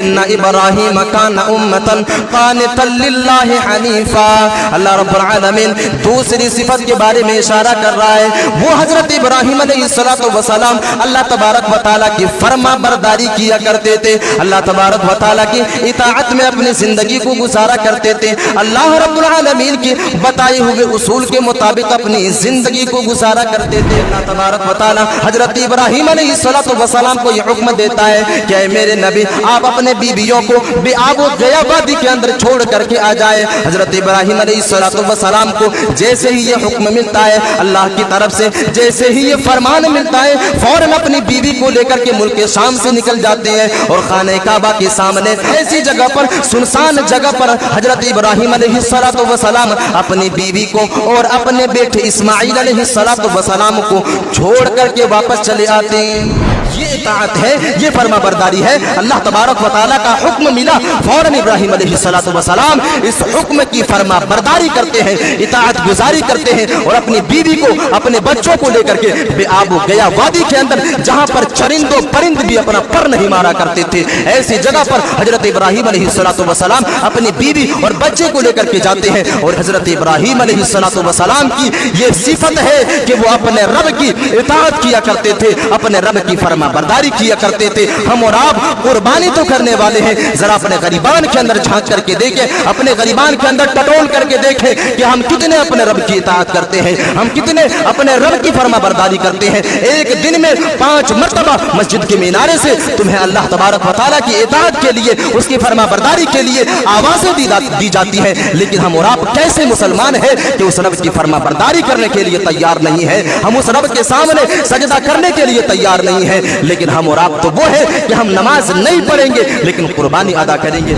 ان ابراہیم کان امتا قانتا للہ حنیفا۔ اللہ رب العالمین دوسری صفت کے بارے میں اشارہ کر رہا ہے، وہ حضرت ابراہیم علیہ السلام اللہ تبارک و تعالیٰ کی فرما برداری کیا کرتے تھے، اللہ تبارک و تعالیٰ کی اطاعت میں اپنی زندگی کو گزارا کرتے تھے، اللہ رب العالمین کی بتائے ہوئے اصول کے مطابق اپنی زندگی کو گزارا کرتے تھے۔ اللہ تبارک و تعالیٰ حضرت ابراہیم علیہ السلام کو یہ حکم دیتا ہے کہ اے میرے نبی، آپ اپنے بیویوں کو بے آب و گیا وادی کے اندر چھوڑ کر کے آ جائے۔ حضرت ابراہیم علیہ السلام کو جیسے ہی یہ حکم ملتا ہے اللہ کی طرف سے، جیسے ہی یہ فرمان ملتا ہے، فوراً اپنی بیوی کو لے کر کے ملک شام سے نکل جاتے ہیں اور خانہ کعبہ کے سامنے ایسی جگہ پر، سنسان جگہ پر حضرت ابراہیم علیہ السلام اپنی بیوی کو اور اپنے بیٹے اسماعیل علیہ السلام کو چھوڑ کر کے واپس چلے آتے ہیں۔ یہ اطاعت ہے، یہ فرما برداری ہے۔ اللہ تبارک و تعالیٰ کا حکم ملا، فوراً ابراہیم علیہ السلام اس حکم کی فرما برداری کرتے ہیں، اطاعت گزاری کرتے ہیں اور اپنی بیوی کو، اپنے بچوں کو لے کر کے بے آب و گیا وادی کے اندر، جہاں پر چرند و پرند بھی اپنا پر نہیں مارا کرتے تھے، ایسی جگہ پر حضرت ابراہیم علیہ السلام اپنی بیوی اور بچے کو لے کر کے جاتے ہیں۔ اور حضرت ابراہیم علیہ السلام کی یہ صفت ہے کہ وہ اپنے رب کی اطاعت کیا کرتے تھے، اپنے رب کی فرما برداری کیا کرتے تھے۔ ہم اور آپ قربانی تو کرنے والے ہیں، ذرا اپنے غریبان کے اندر جھانک کر کے دیکھیں، اپنے غریبان کے اندر ٹٹول کر کے دیکھیں کہ ہم کتنے اپنے رب کی اطاعت کرتے ہیں، ہم کتنے اپنے رب کی فرما برداری کرتے ہیں۔ ایک دن میں 5 مرتبہ مسجد کے مینارے سے تمہیں اللہ تبارک و تعالیٰ کی اطاعت کے لیے، اس کی فرما برداری کے لیے آوازیں دی جاتی ہیں، لیکن ہم اور آپ کیسے مسلمان ہیں کہ اس رب کی فرما برداری کرنے کے لیے تیار نہیں ہے، ہم اس رب کے سامنے سجدہ کرنے کے لیے تیار نہیں ہے، لیکن ہم اور آپ تو وہ ہے کہ ہم نماز نہیں پڑھیں گے لیکن قربانی ادا کریں گے۔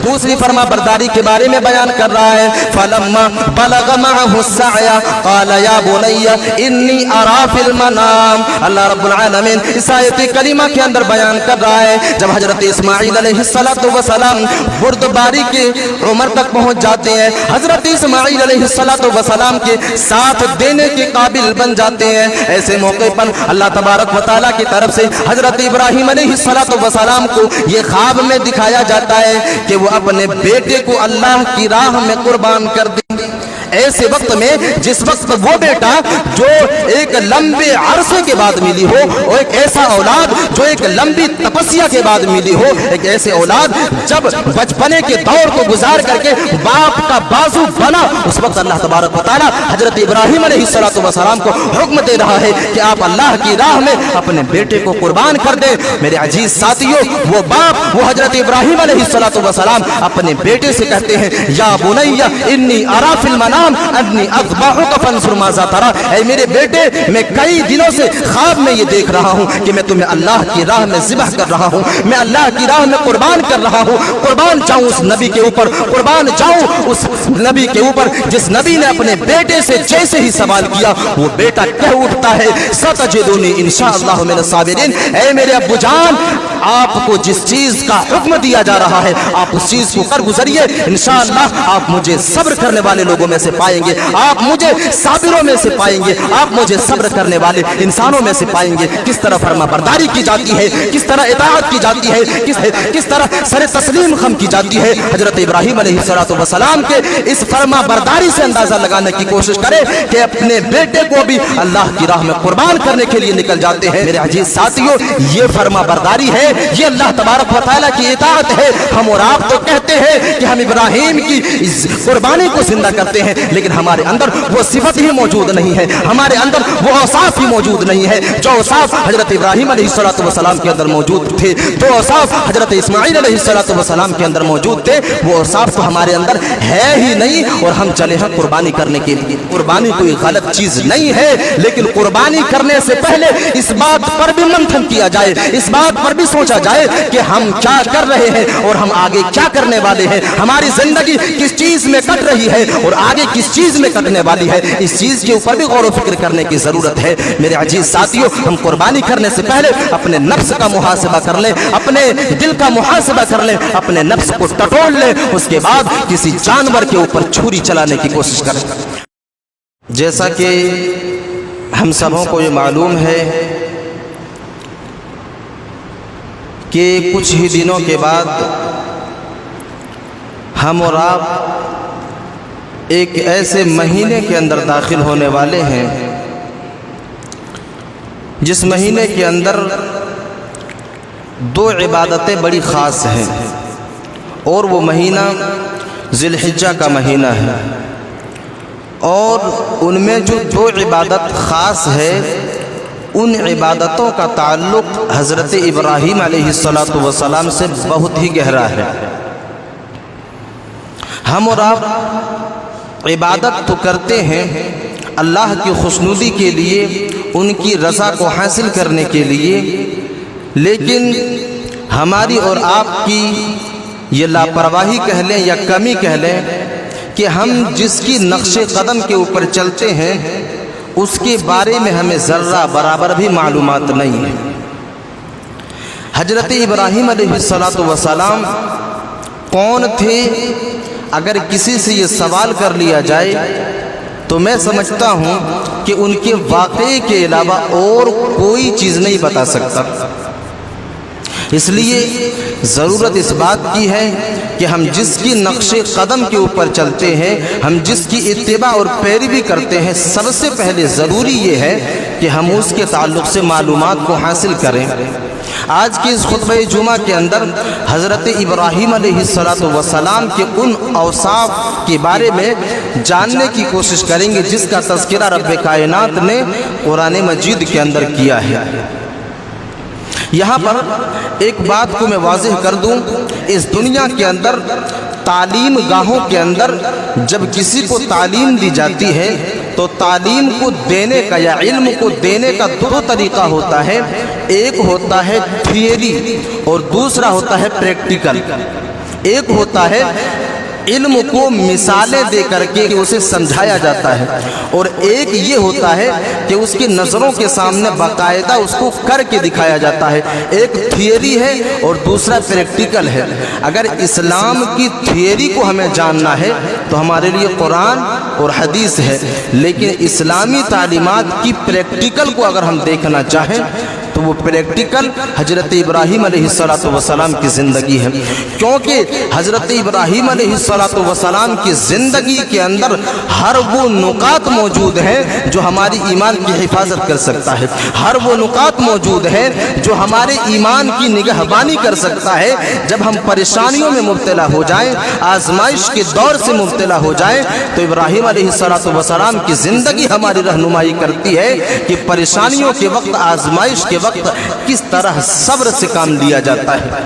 دوسری فرما برداری کے بارے میں بیان کر رہا ہے، فَلَمَّا بَلَغَ مَعَهُ السَّعْيَ قَالَ يَا بُنَيَّ إِنِّي أَرَىٰ فِي الْمَنَامِ۔ اللہ رب العالمین اس آیت کریمہ کے اندر بیان کر رہا ہے، جب حضرت اسماعیل علیہ السلام بردباری کے عمر تک پہنچ جاتے ہیں، حضرت اسماعیل علیہ السلام کے ساتھ دینے کے قابل بن جاتے ہیں، ایسے موقع پر اللہ تبارک و تعالیٰ کی طرف سے حضرت ابراہیم علیہ السلام کو یہ خواب میں دکھایا جاتا ہے کہ وہ اپنے بیٹے کو اللہ کی راہ میں قربان کر دیں۔ ایسے وقت میں جس وقت وہ بیٹا جو ایک لمبے عرصے کے بعد ملی ہو، اور ایک ایسا اولاد جو ایک لمبی تپسیا کے بعد ملی ہو، ایک ایسے اولاد جب بچپنے کے دور کو گزار کر کے باپ کا بازو بنا، اس وقت اللہ تبارک و تعالیٰ حضرت ابراہیم علیہ السلام کو حکم دے رہا ہے کہ آپ اللہ کی راہ میں اپنے بیٹے کو قربان کر دیں۔ میرے عزیز ساتھیوں، وہ باپ، وہ حضرت ابراہیم علیہ السلام اپنے بیٹے سے کہتے ہیں، یا بنی انی اریٰ فی المنام انی اذبحک فانظر ماذا تری۔ اے میرے بیٹے، میں کئی دنوں سے خواب میں یہ دیکھ رہا ہوں کہ میں تمہیں اللہ کی راہ میں ذبح کر رہا ہوں، میں اللہ کی راہ میں قربان کر رہا ہوں، قربان جاؤں اس نبی کے اوپر، قربان جاؤں اس نبی کے اوپر جس نبی نے اپنے بیٹے سے جیسے ہی سوال کیا وہ بیٹا کہہ اٹھتا ہے، ستجدونی انشاءاللہ من الصابرین۔ اے میرے ابو جان، آپ کو جس چیز کا حکم دیا جا رہا ہے آپ اس چیز کو کر گزریے، انشاءاللہ آپ مجھے صبر کرنے والے لوگوں میں سے پائیں گے، آپ مجھے صابروں میں سے پائیں گے، آپ مجھے صبر کرنے والے انسانوں میں سے پائیں گے۔ کس طرح فرما برداری کی جاتی ہے، کس طرح اطاعت کی جاتی ہے، کس طرح سر تسلیم خم کی جاتی ہے۔ حضرت ابراہیم علیہ السلام کے اس فرما برداری سے اندازہ لگانے کی کوشش کرے کہ اپنے بیٹے کو بھی اللہ کی راہ میں قربان کرنے کے لیے نکل جاتے ہیں۔ میرے عزیز ساتھیوں، یہ فرما برداری ہے، یہ اللہ تبارک و تعالیٰ کی اطاعت ہے۔ ہم اور آپ تو کہتے ہیں کہ ہم ابراہیم کی قربانی کو زندہ کرتے ہیں، لیکن ہمارے اندر وہ صفت ہی موجود نہیں ہے، ہمارے اندر وہ اوصاف ہی موجود نہیں ہے جو اوصاف حضرت ابراہیم علیہ السلام کے اندر موجود تھے، جو اوصاف حضرت اسماعیل علیہ السلام کے اندر موجود تھے، وہ اوصاف تو ہمارے اندر ہے ہی نہیں، اور ہم چلے ہیں قربانی کرنے کے لیے۔ قربانی کوئی غلط چیز نہیں ہے، لیکن قربانی کرنے سے پہلے اس بات پر بھی منتھن کیا جائے، اس بات پر بھی سوچا جائے کہ ہم کیا کر رہے ہیں اور ہم آگے کیا کرنے والے ہیں، ہماری زندگی کس چیز میں کٹ رہی ہے اور آگے کس چیز میں کٹنے والی ہے۔ اس چیز کے اوپر بھی غور و فکر کرنے کی ضرورت ہے۔ میرے عزیز ساتھیوں، ہم قربانی کرنے سے پہلے اپنے نفس کا محاسبہ کر لیں، اپنے دل کا محاسبہ کر لیں، اپنے نفس کو ٹٹول لیں، اس کے بعد کسی جانور کے اوپر چھری چلانے کی کوشش کریں۔ جیسا کہ ہم سبوں کو یہ معلوم ہے کہ کچھ ہی دنوں کے بعد ہم اور آپ ایک ایسے مہینے کے اندر داخل ہونے والے ہیں جس مہینے کے اندر دو عبادتیں بڑی خاص ہیں، اور وہ مہینہ ذی الحجہ کا مہینہ ہے، اور ان میں جو دو عبادت خاص ہے ان عبادتوں کا تعلق حضرت ابراہیم علیہ السلام سے بہت ہی گہرا ہے۔ ہم اور آپ عبادت تو کرتے ہیں اللہ کی خوشنودی کے لیے، ان کی رضا کو حاصل کرنے کے لیے، لیکن ہماری اور آپ کی یہ لاپرواہی کہہ لیں یا کمی کہہ لیں کہ ہم جس کی نقش قدم کے اوپر چلتے ہیں اس کے بارے میں ہمیں ذرہ برابر بھی معلومات نہیں ہے۔ حضرت ابراہیم علیہ السلام کون تھے؟ اگر کسی سے یہ سوال کر لیا جائے تو میں سمجھتا ہوں کہ ان کے واقعے کے علاوہ اور کوئی چیز نہیں بتا سکتا۔ اس لیے ضرورت اس بات کی ہے کہ ہم جس کی نقش قدم کے اوپر چلتے ہیں، ہم جس کی اتباع اور پیروی کرتے ہیں، سب سے پہلے ضروری یہ ہے کہ ہم اس کے تعلق سے معلومات کو حاصل کریں۔ آج کے اس خطبہ جمعہ کے اندر حضرت ابراہیم علیہ السلام کے ان اوصاف کے بارے میں جاننے کی کوشش کریں گے جس کا تذکرہ رب کائنات نے قرآن مجید کے اندر کیا ہے۔ یہاں پر ایک بات کو میں واضح کر دوں، اس دنیا کے اندر تعلیم گاہوں کے اندر جب کسی کو تعلیم دی جاتی ہے تو تعلیم کو دینے کا یا علم کو دینے کا دو طریقہ ہوتا ہے، ایک ہوتا ہے تھیوری اور دوسرا ہوتا ہے پریکٹیکل۔ ایک ہوتا ہے علم کو مثالیں دے کر کے اسے سمجھایا جاتا ہے، اور ایک یہ ہوتا ہے کہ اس کی نظروں کے سامنے باقاعدہ اس کو کر کے دکھایا جاتا ہے۔ ایک تھیوری ہے اور دوسرا پریکٹیکل ہے۔ اگر اسلام کی تھیوری کو ہمیں جاننا ہے تو ہمارے لیے قرآن اور حدیث ہے، لیکن اسلامی تعلیمات کی پریکٹیکل کو اگر ہم دیکھنا چاہیں تو وہ پریکٹیکل حضرت ابراہیم علیہ السلام کی زندگی ہے، کیونکہ حضرت ابراہیم علیہ السلام کی زندگی کے اندر ہر وہ نکات موجود ہیں جو ہماری ایمان کی حفاظت کر سکتا ہے، ہر وہ نکات موجود ہیں جو ہمارے ایمان کی نگہبانی کر سکتا ہے۔ جب ہم پریشانیوں میں مبتلا ہو جائیں، آزمائش کے دور سے مبتلا ہو جائیں، تو ابراہیم علیہ السلام کی زندگی ہماری رہنمائی کرتی ہے کہ پریشانیوں کے وقت، آزمائش کے وقت کس طرح صبر سے کام لیا جاتا ہے۔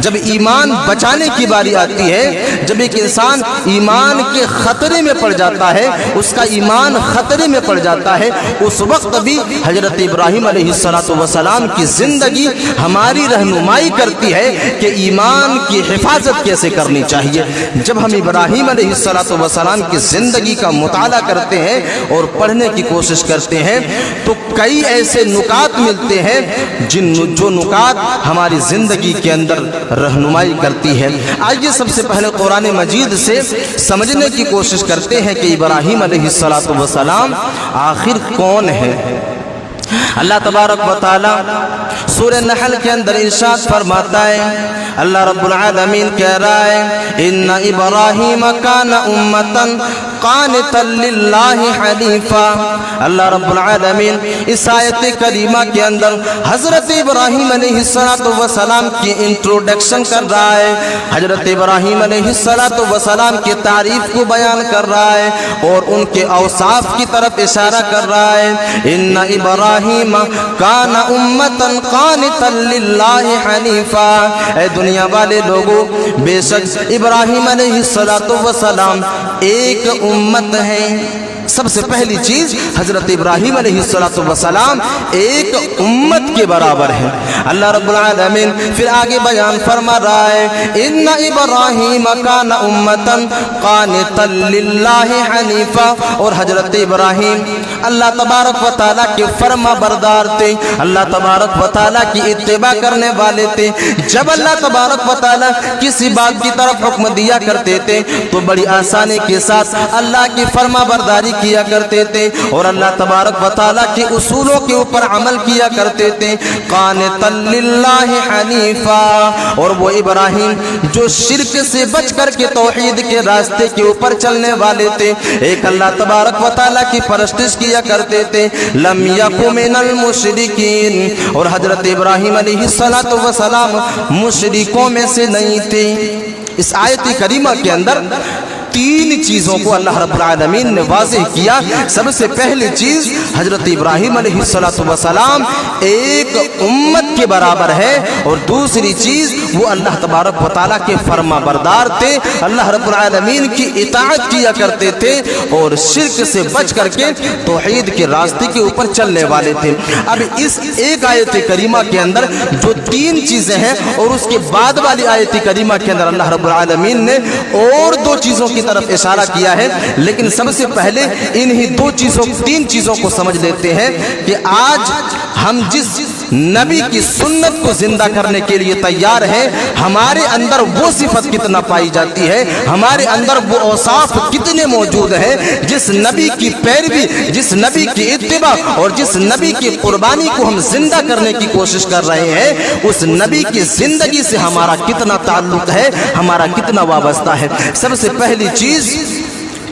جب ایمان بچانے کی باری آتی ہے، جب ایک انسان ایمان کے خطرے میں پڑ جاتا ہے، اس کا ایمان خطرے میں پڑ جاتا ہے، اس وقت بھی حضرت ابراہیم علیہ السلام کی زندگی ہماری رہنمائی کرتی ہے کہ ایمان کی حفاظت کیسے کرنی چاہیے۔ جب ہم ابراہیم علیہ السلام کی زندگی کا مطالعہ کرتے ہیں اور پڑھنے کی کوشش کرتے ہیں تو کئی ایسے نکات ملتے ہیں جو نکات ہماری زندگی کے اندر رہنمائی کرتی ہے۔ آئیے سب سے پہلے قرآن مجید سے سمجھنے کی کوشش کرتے ہیں کہ ابراہیم علیہ السلام آخر کون ہے۔ اللہ تبارک و تعالی سورہ نحل کے اندر ارشاد فرماتا ہے، اللہ رب العالمین کہہ رہا ہے، ان ابراہیم کان امتا قانتا للہ حنیفا۔ اللہ رب العالمین اس آیت کریمہ کے اندر حضرت ابراہیم علیہ السلام کی انٹروڈکشن کر رہا ہے، حضرت ابراہیم علیہ السلام کی تعریف کو بیان کر رہا ہے اور ان کے اوصاف کی طرف اشارہ کر رہا ہے۔ ان ابراہیم کان امتا قانتا للہ حنیفا۔ اے دنیا والے لوگوں، بے شک ابراہیم علیہ السلام ایک امت ہے۔ سب سے پہلی چیز حضرت ابراہیم علیہ السلام ایک امت کے برابر ہے۔ اللہ رب العالمین پھر آگے بیان فرما رہا ہے، ان ابراہیم کان امتا قانتا للہ حنیفا، اور حضرت ابراہیم اللہ تبارک و تعالیٰ کے فرما بردار تھے، اللہ تبارک و تعالیٰ کی اتباع کرنے والے تھے۔ جب اللہ تبارک و تعالیٰ کسی بات کی طرف حکم دیا کرتے تھے تو بڑی آسانی کے ساتھ اللہ کی فرما برداری کیا کرتے تھے اور اللہ تبارک و تعالیٰ کے اصولوں کے اوپر عمل کیا کرتے تھے۔ قانتا للہ حنیفا، اور وہ ابراہیم جو شرک سے بچ کر کے توحید کے راستے کے اوپر چلنے والے تھے، ایک اللہ تبارک و تعالیٰ کی پرستش کیا کرتے تھے۔ لم یک من المشرکین، اور حضرت ابراہیم علیہ السلام مشرکوں میں سے نہیں تھے۔ اس آیت کریمہ کے اندر تین چیزوں کو اللہ رب العالمین نے واضح کیا۔ سب سے پہلی چیز حضرت ابراہیم علیہ السلام ایک امت کے برابر ہے، اور دوسری چیز وہ اللہ تبارک و تعالیٰ کے فرما بردار تھے، اللہ رب العالمین کی اطاعت کیا کرتے تھے اور شرک سے بچ کر کے توحید کے راستے کے اوپر چلنے والے تھے۔ اب اس ایک آیت کریمہ کے اندر جو تین چیزیں ہیں اور اس کے بعد والی آیت کریمہ کے اندر اللہ رب العالمین نے اور دو چیزوں کی طرف اشارہ کیا ہے، لیکن سب سے پہلے انہی تین چیزوں کو سمجھ لیتے ہیں کہ آج ہم جس نبی کی سنت کو زندہ کرنے کے لیے تیار ہیں، ہمارے اندر وہ صفت کتنا پائی جاتی ہے، ہمارے اندر وہ اوصاف کتنے موجود ہیں، جس نبی کی پیروی، جس نبی کی اتباع اور جس نبی کی قربانی کو ہم زندہ کرنے کی کوشش کر رہے ہیں، اس نبی کی زندگی سے ہمارا کتنا تعلق ہے، ہمارا کتنا وابستہ ہے۔ سب سے پہلی چیز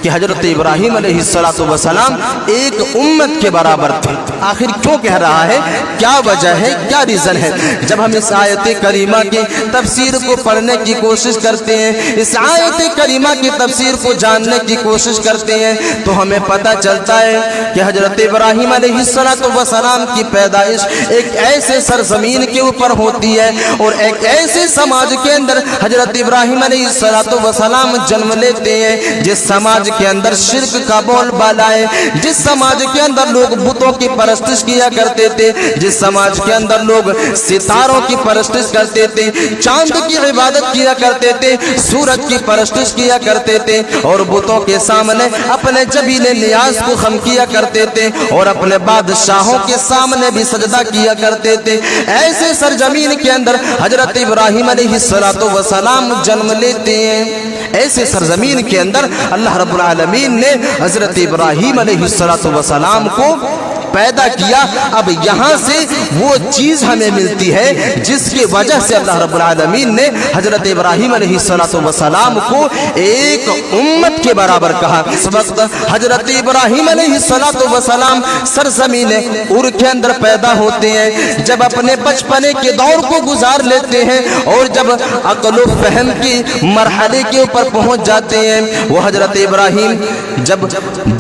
کہ حضرت ابراہیم علیہ السلام ایک امت کے برابر تھے۔ آخر کیوں کہہ رہا ہے، کیا وجہ ہے، کیا ریزن ہے؟ جب ہم اس آیت کریمہ کی تفسیر کو پڑھنے کی کوشش کرتے ہیں، اس آیت کریمہ کی تفسیر کو جاننے کی کوشش کرتے ہیں، تو ہمیں پتہ چلتا ہے کہ حضرت ابراہیم علیہ السلام کی پیدائش ایک ایسے سرزمین کے اوپر ہوتی ہے اور ایک ایسے سماج کے اندر حضرت ابراہیم علیہ السلام جنم لیتے ہیں جس سماج کے اندر شرک کا بول بالا ہے، جس سماج کے اندر لوگ بتوں کی پرستش کیا کرتے تھے، جس سماج کے اندر لوگ ستاروں کی پرستش کرتے تھے، چاند کی عبادت کیا کرتے تھے، سورج کی پرستش کیا کرتے تھے اور بتوں کے سامنے اپنے جبین نیاز کو خم کیا کرتے تھے اور اپنے بادشاہوں کے سامنے بھی سجدہ کیا کرتے تھے۔ ایسے سرزمین کے اندر حضرت ابراہیم علیہ السلام جنم لیتے ہیں۔ ایسے سرزمین کے اندر اللہ رب العالمین نے حضرت ابراہیم علیہ السلام کو پیدا کیا۔ اب یہاں سے وہ چیز ہمیں ملتی ہے جس کی وجہ سے اللہ رب العالمین نے حضرت ابراہیم علیہ السلام کو ایک امت کے برابر کہا۔ اس وقت حضرت ابراہیم علیہ السلام سرزمین عر کے اندر پیدا ہوتے ہیں۔ جب اپنے بچپنے کے دور کو گزار لیتے ہیں اور جب عقل و فہم کی مرحلے کے اوپر پہنچ جاتے ہیں، وہ حضرت ابراہیم جب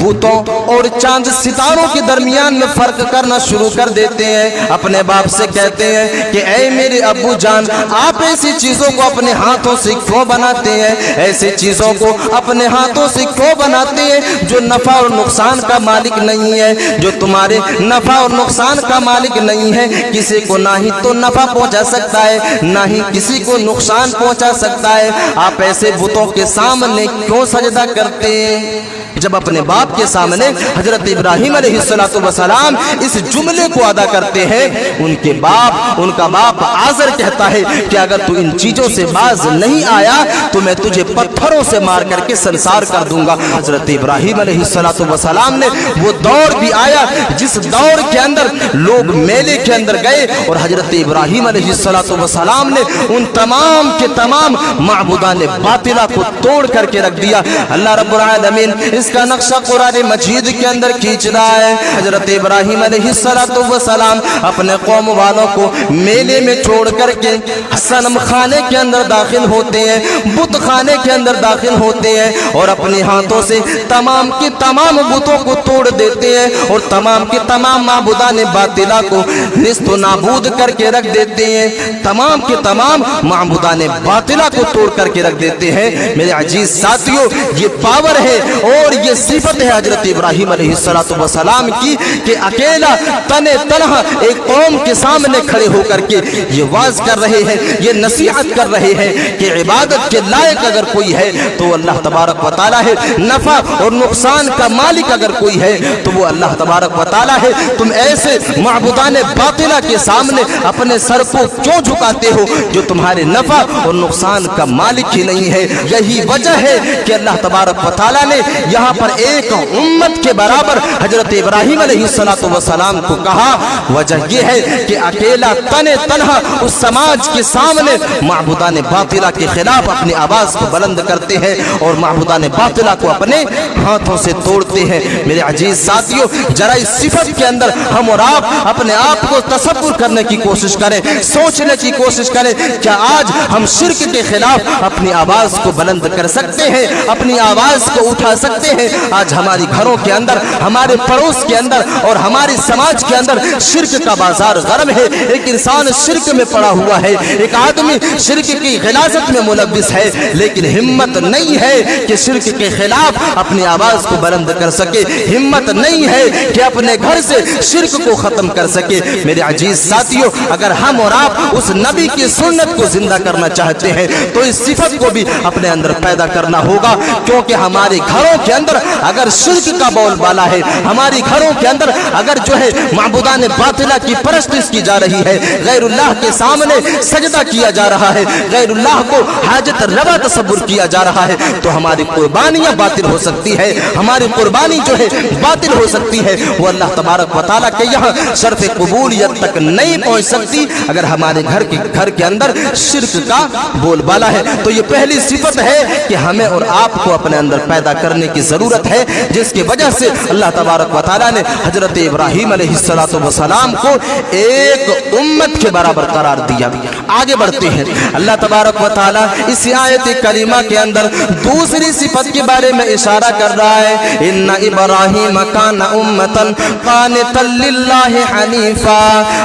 بتوں اور چاند ستاروں کے درمیان فرق کرنا شروع کر دیتے ہیں، اپنے باپ سے کہتے ہیں کہ اے میرے ابو جان، آپ ایسی چیزوں کو اپنے ہاتھوں سے کیوں بناتے ہیں، ایسی چیزوں کو اپنے ہاتھوں سے کیوں بناتے ہیں جو نفع اور نقصان کا مالک نہیں ہے، جو تمہارے نفع اور نقصان کا مالک نہیں ہے، کسی کو نہ ہی تو نفع پہنچا سکتا ہے نہ ہی کسی کو نقصان پہنچا سکتا ہے، آپ ایسے بتوں کے سامنے کیوں سجدہ کرتے ہیں؟ جب اپنے باپ کے سامنے حضرت ابراہیم علیہ السلام اس جملے کو ادا کرتے ہیں، ان کا باپ آزر کہتا ہے کہ اگر تو ان چیزوں سے باز نہیں آیا تو میں تجھے پتھروں سے مار کر کے سنسار کر دوں گا۔ حضرت ابراہیم علیہ السلام نے وہ دور بھی آیا جس دور کے اندر لوگ میلے کے اندر گئے اور حضرت ابراہیم علیہ السلام نے ان تمام کے تمام معبودان باطلہ کو توڑ کر کے رکھ دیا۔ اللہ رب العالمین اس کا نقشہ قرآن مجید کے اندر کھینچ رہا ہے۔ حضرت ابراہیم علیہ السلام اپنے قوم والوں کو میلے میں چھوڑ کر کے صنم خانے کے اندر داخل ہوتے ہیں، بت خانے کے اندر داخل ہوتے ہیں اور اپنے ہاتھوں سے تمام کے تمام بتوں کو توڑ دیتے ہیں اور تمام کے تمام معبودان باطلہ کو نیست و نابود کر کے رکھ دیتے ہیں، تمام کے تمام معبودان باطلہ کو توڑ کر کے رکھ دیتے ہیں۔ میرے عزیز ساتھیوں، یہ پاور ہے اور ये सिफत है हजरत इब्राहिम अलैहिस्सलाम की कि अकेला तने तनहा एक कौम के सामने खड़े होकर के ये वाज कर रहे हैं, ये नसीहत कर रहे हैं कि इबादत के लायक अगर कोई है तो अल्लाह तबारक व तआला है, नफा और नुकसान का मालिक अगर कोई है तो वो अल्लाह तबारक व तआला है। तुम ऐसे माबूदान बातिला के सामने अपने सर को क्यों झुकाते हो जो तुम्हारे नफा और नुकसान का मालिक ही नहीं है। यही वजह है कि अल्लाह तबारक व तआला ने यहाँ पर एक उम्मत के बराबर हजरत इब्राहिम अलैहिस्सलाम को कहा। वजह यह है कि अकेला तने तनहा उस समाज के सामने माबूदान बातिला के खिलाफ अपनी आवाज को बुलंद करते हैं और माबूदान बातिला को अपने हाथों से तोड़ते हैं। मेरे अजीज साथियों, जरा इस सिफत के अंदर हम और आप अपने आप को तसव्वुर करने की कोशिश करें, सोचने की कोशिश करें, क्या आज हम शिर्क के खिलाफ अपनी आवाज को बुलंद कर सकते हैं, अपनी आवाज को उठा सकते हैं। आज हमारी घरों के अंदर, हमारे पड़ोस के अंदर और हमारे समाज के अंदर शिर्क का बाजार गर्म है। एक इंसान शिर्क में पड़ा हुआ है, एक आदमी शिर्क की गिलाजत में मुलव्विस है, लेकिन हिम्मत नहीं है कि शिर्क के खिलाफ अपनी आवाज को बुलंद कर सके, हिम्मत नहीं है कि अपने घर से शिर्क को खत्म कर सके। मेरे अजीज साथियों, अगर हम और आप उस नबी की सुन्नत को जिंदा करना चाहते हैं तो इस सिफत को भी अपने अंदर पैदा करना होगा, क्योंकि हमारे घरों के अंदर अगर शिर्क का बोलबाला है, हमारे घरों के अंदर अगर जो है माबूदान बातिला की परस्तिश की जा रही है, गैरुल्लाह के सामने सजदा किया जा रहा है, गैरुल्लाह को हाजत रवा तसव्वुर किया जा रहा है, तो हमारी कुर्बानियां बातिल हो सकती है, हमारी कुर्बानी जो है बातिल हो सकती है। वो अल्लाह तबारक व तआला के यहाँ शर्फ कबूलियत तक नहीं पहुंच सकती अगर हमारे घर के अंदर शिर्क का बोलबाला है। तो ये पहली सिफत है कि हमें और आपको अपने अंदर पैदा करने की जरूरत है, जिसकी वजह से अल्लाह तबारक व तआला ने हजरत इब्राहिम अलैहिस्सलाम को एक उम्मत के बराबर करार दिया। आगे बढ़ते हैं, अल्लाह तबारक व तआला इस आयत करीमा के अंदर दूसरी सिफत के बारे में इशारा कर रहा है, इन्ना इब्राहिम काना उम्मतन कानितन लिल्लाहि हनीफा।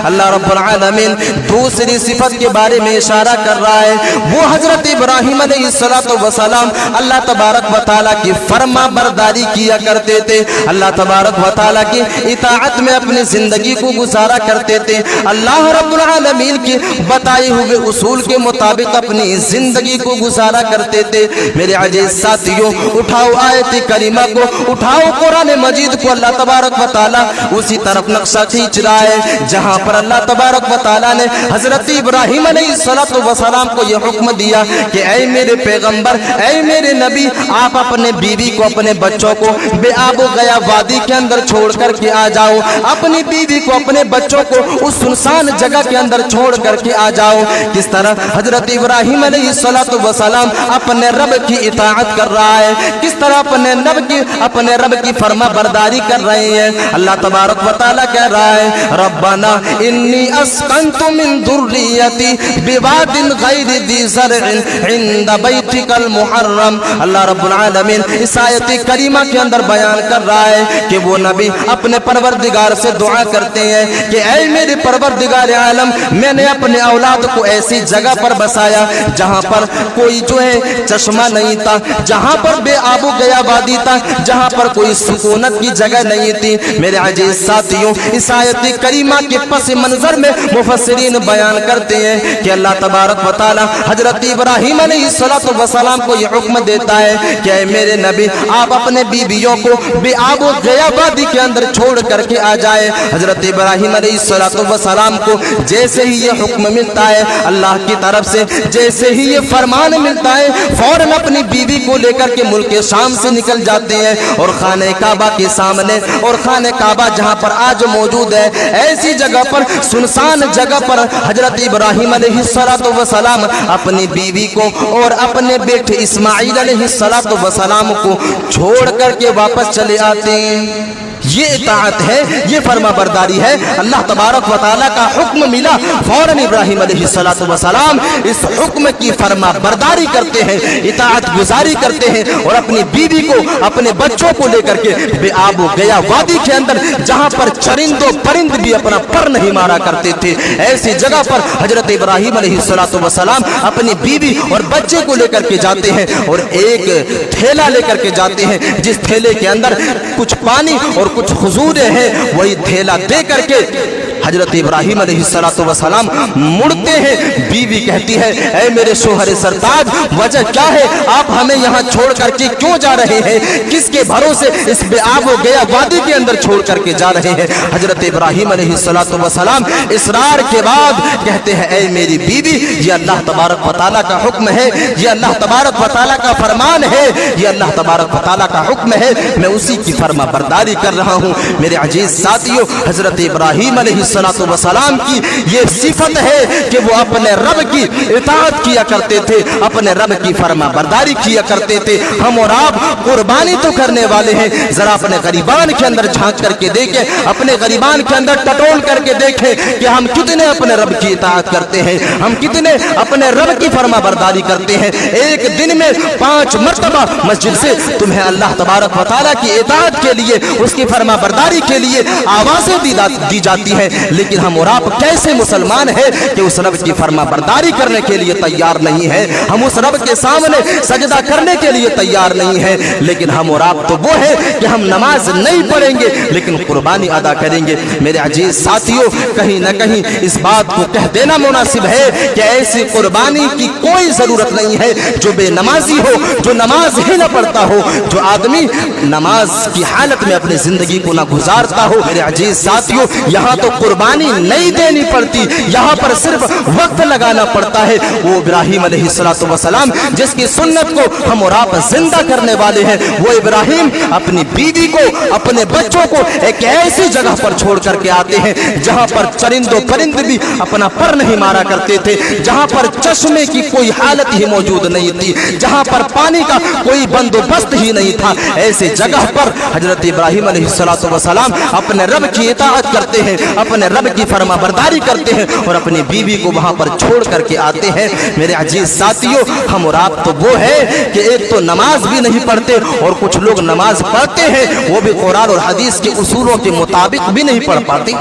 अल्लाह रब्बुल आलमीन दूसरी सिफत के बारे में इशारा कर रहा है, वो हजरत इब्राहिम अलैहिस्सलाम अल्लाह तबारक व तआला की फरमा बरदारी किया करते थे, अल्लाह तबारक व तआला की इताअत में अपनी जिंदगी को गुजारा करते थे, अल्लाह रब्बुल आलमीन के बताए हुए उसूल के मुताबिक अपनी जिंदगी को गुजारा करते थे। मेरे अजीज साथियों, उठाओ आयत करीमा को, उठाओ कुरान मजीद को। अल्लाह तबारक व तआला उसी तरफ नक्शा खींच रहा है जहां पर अल्लाह तबारक व तआला ने हजरत इब्राहिम अलैहिस्सलाम को यह हुक्म दिया कि ऐ मेरे पैगंबर, ऐ मेरे नबी, आप अपने बीवी को, अपने बच्चों को बेआबो गया वादी के अंदर छोड़ करके आ जाओ, अपनी बीवी को, अपने बच्चों को उस सुनसान जगह के अंदर छोड़ करके आ जाओ। किस तरह हजरत इब्राहिम अलैहिस्सलाम अपने रब की इताअत कर रहा है, किस तरह अपने रब की फरमा बरदारी कर रहे हैं। अल्लाह तबारक व तआला कह रहा है, रब्बना इन्नी अस्कंतु मिन दुर्रियती बिवादिन गैरि दी ज़रइन इंद बैतिकल मुहर्रम। अल्लाह रब्बुल आलमीन इस आयत करीमा के अंदर बयान कर रहा है कि वो नबी अपने परवरदिगार से दुआ करते हैं कि ऐ मेरे परवरदिगार आलम, मैंने अपने औलाद को ऐसी जगह पर बसाया जहां पर कोई जो है चश्मा नहीं था, जहां पर बेआबू गया वादी था, जहां पर कोई सुकूनत की जगह नहीं थी। मेरे अजीज साथियों, इस आयत करीमा के पस मंजर में मुफस्सिरीन बयान करते हैं कि अल्लाह तबारक व तआला हजरत इब्राहिम अलैहिस्सलाम को यह हुक्म देता है कि मेरे नबी, आप अपने बीवियों को बेआबू गया वादी के अंदर छोड़ करके आ जाए। हजरत इब्राहिम अलैहिस्सलाम को जैसे ही ये हुक्म मिलता है अल्लाह की तरफ से, जैसे ही ये फरमान मिलता है, फौरन अपनी बीवी को लेकर के मुल्क शाम से निकल जाते हैं और खाने काबा के सामने, और खाने काबा जहां पर आज मौजूद है, ऐसी जगह पर, सुनसान जगह पर हजरत इब्राहिम अलैहिस्सलाम अपनी बीवी को और अपने बेटे इस्माइल अलैहिस्सलाम को छोड़ करके वापस चले आते हैं। یہ اطاعت ہے, یہ فرما برداری ہے. اللہ تبارک و تعالیٰ کا حکم ملا, فوراً ابراہیم علیہ السلام اس حکم کی فرما برداری کرتے ہیں, اطاعت گزاری کرتے ہیں, اور اپنی بیوی کو, اپنے بچوں کو لے کر کے بے آب و گیا وادی کے اندر, جہاں پر چرند و پرند بھی اپنا پر نہیں مارا کرتے تھے, ایسی جگہ پر حضرت ابراہیم علیہ السلام اپنی بیوی اور بچے کو لے کر کے جاتے ہیں, اور ایک تھیلا لے کر کے جاتے ہیں, جس تھیلے کے اندر کچھ پانی اور کچھ کھجوریں ہیں. وہی تھیلا دے کر کے حضرت ابراہیم علیہ السلام مڑتے ہیں. بیوی کہتی ہے, اے میرے شوہر سرتاج, وجہ کیا ہے, آپ ہمیں یہاں چھوڑ کر کے کیوں جا رہے ہیں, کس کے بھروسے اس بے آب و گیا وادی کے اندر چھوڑ کر کے جا رہے ہیں. حضرت ابراہیم علیہ السلام اصرار کے بعد کہتے ہیں, اے میری بیوی, یہ اللہ تبارک و تعالیٰ کا حکم ہے, یہ اللہ تبارک و تعالیٰ کا فرمان ہے, یہ اللہ تبارک و تعالیٰ کا حکم ہے, میں اسی کی فرما برداری کر رہا ہوں. میرے عزیز ساتھیوں, حضرت ابراہیم علیہ السلام کی یہ صفت ہے کہ وہ اپنے رب کی اطاعت کیا کرتے تھے, اپنے رب کی فرما برداری کیا کرتے تھے. ہم اور آپ قربانی تو کرنے والے ہیں, ذرا اپنے غریبان کے اندر جھانک کر کے دیکھیں, اپنے غریبان کے اندر ٹٹول کر کے دیکھیں کہ ہم کتنے اپنے رب کی اطاعت کرتے ہیں, ہم کتنے اپنے رب کی فرما برداری کرتے ہیں. ایک دن میں 5 مرتبہ مسجد سے تمہیں اللہ تبارک و تعالیٰ کی اطاعت کے لیے, اس کی فرما برداری کے لیے آوازیں دی جاتی ہیں, لیکن ہم اور آپ کیسے مسلمان ہیں کہ اس رب کی فرما برداری کرنے کے لیے تیار نہیں ہے, ہم اس رب کے سامنے سجدہ کرنے کے لیے تیار نہیں ہے. لیکن ہم اور آپ تو وہ ہیں کہ ہم نماز نہیں پڑھیں گے لیکن قربانی ادا کریں گے. میرے عزیز ساتھیوں, کہیں نہ کہیں اس بات کو کہہ دینا مناسب ہے کہ ایسی قربانی کی کوئی ضرورت نہیں ہے جو بے نمازی ہو, جو نماز ہی نہ پڑھتا ہو, جو آدمی نماز کی حالت میں اپنی زندگی کو نہ گزارتا ہو. میرے عزیز ساتھیوں, یہاں تو قربانی نہیں دینی پڑتی, یہاں پر صرف وقت لگانا پڑتا ہے. وہ ابراہیم علیہ السلام جس کی سنت کو ہم اور آپ زندہ کرنے والے ہیں, وہ ابراہیم اپنی بیوی کو, اپنے بچوں کو ایک ایسی جگہ پر چھوڑ کر کے آتے ہیں جہاں پر چرند و پرند بھی اپنا پر نہیں مارا کرتے تھے, جہاں پر چشمے کی کوئی حالت ہی موجود نہیں تھی, جہاں پر پانی کا کوئی بندوبست ہی نہیں تھا. ایسے جگہ پر حضرت ابراہیم علیہ السلام اپنے رب کی اطاعت کرتے ہیں, اپنے رب کی فرما برداری کرتے ہیں, اور اپنی بیوی کو وہاں پر چھوڑ کر کے آتے ہیں. میرے عزیز ساتھیوں, ہم اور آپ تو وہ ہے کہ ایک تو نماز بھی نہیں پڑھتے, اور کچھ لوگ نماز پڑھتے ہیں وہ بھی قرآن اور حدیث کے اصولوں کے مطابق بھی نہیں پڑھ پاتے.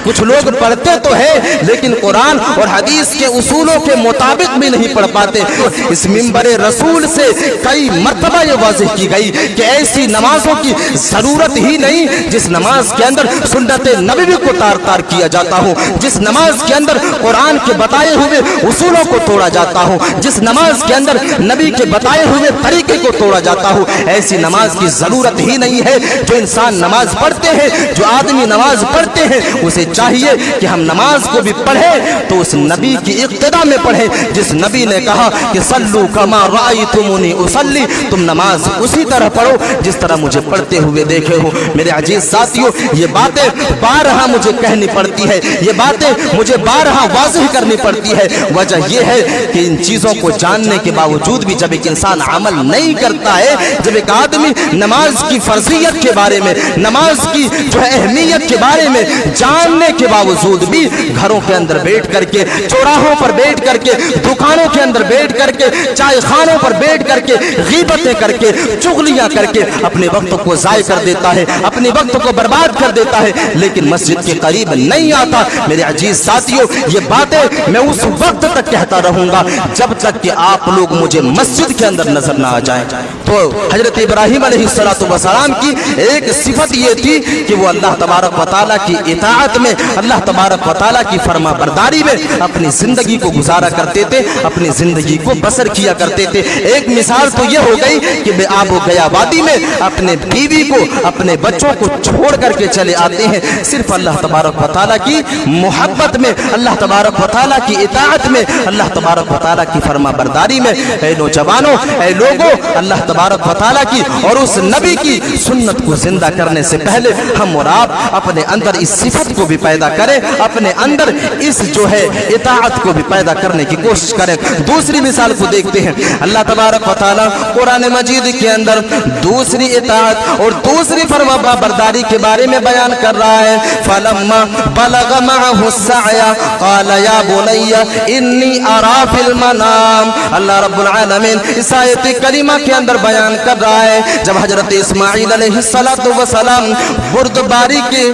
کچھ لوگ پڑھتے تو ہے لیکن قرآن اور حدیث کے اصولوں کے مطابق بھی نہیں پڑھ پاتے. اس منبر رسول سے کئی مرتبہ یہ واضح کی گئی کہ ایسی نمازوں کی ضرورت ہی نہیں جس نماز کے اندر سنت نبوی کو تار تار کیا جاتا ہو, جس نماز کے اندر قرآن کے بتائے ہوئے اصولوں کو توڑا جاتا ہو, جس نماز کے اندر نبی کے بتائے ہوئے طریقے کو توڑا جاتا ہو. ایسی نماز کی ضرورت ہی نہیں ہے. جو انسان نماز پڑھتے ہیں, جو آدمی نماز پڑھتے ہیں, اسے چاہیے کہ ہم نماز کو بھی پڑھیں تو اس نبی کی اقتدا میں پڑھیں جس نبی نے کہا کہ صلو کما رأیتمونی اصلی, تم نماز اسی طرح پڑھو جس طرح مجھے پڑھتے ہوئے دیکھے ہو. میرے عزیز ساتھیوں, یہ باتیں بارہا مجھے کہنی پڑتی ہے, یہ باتیں مجھے بارہا واضح کرنی پڑتی ہے. وجہ یہ ہے کہ ان چیزوں کو جاننے کے باوجود بھی جب ایک انسان عمل نہیں کرتا ہے, جب ایک آدمی نماز کی فرضیت کے بارے میں, نماز کی جو ہے اہمیت کے بارے میں جاننے کے باوجود بھی گھروں کے اندر بیٹھ کر کے, چوراہوں پر بیٹھ کر کے, دکانوں کے اندر بیٹھ کر کے, چائے خانوں پر بیٹھ کر کے غیبتیں کر کے, چغلیاں کر کے اپنے وقت کو ضائع کر دیتا ہے, اپنے وقت کو برباد کر دیتا ہے, لیکن مسجد کے قریب نہیں آتا. میرے عزیز ساتھیوں, یہ باتیں میں اس وقت تک کہتا رہوں گا جب تک کہ آپ لوگ مجھے مسجد کے اندر نظر نہ آ جائیں. تو حضرت ابراہیم علیہ السلام کی ایک صفت یہ تھی کہ وہ اللہ تبارک و تعالیٰ کی اطاعت میں, اللہ تبارک و تعالیٰ کی فرما برداری میں اپنی زندگی کو گزارا کرتے تھے, اپنی زندگی کو بسر کیا کرتے تھے. ایک مثال تو یہ ہو گئی کہ بے آب و گیا وادی میں اپنے بیوی کو, اپنے بچوں کو چھوڑ کر کے چلے آتے ہیں صرف اللہ تبارک و تعالیٰ کی محبت میں, اللہ تبارک و تعالیٰ کی اطاعت میں, اللہ تبارک و تعالیٰ کی فرما برداری میں. اے نوجوانوں, اے لوگوں, اللہ तबारक व तआला की और उस नबी की सुन्नत को जिंदा करने से पहले हम और आप अपने अंदर इस सिफत को भी पैदा करें, अपने अंदर इस जो है इताअत को भी पैदा करने की कोशिश करें। दूसरी मिसाल को देखते हैं, अल्लाह तबारक व तआला कुरान मजीद के अंदर दूसरी इताअत और दूसरी फरमाबरदारी के बारे में बयान कर रहा है। फलम्मा बलग मअहु सअया क़ाल या बुनय्या इन्नी अरा फिल मनाम। अल्लाह रब्बुल आलमीन इस आयत करीमा के अंदर बयान कर रहा है, जब हजरत इस्माइल अलैहिस्सलातु वस्सलाम बुर्दबारी के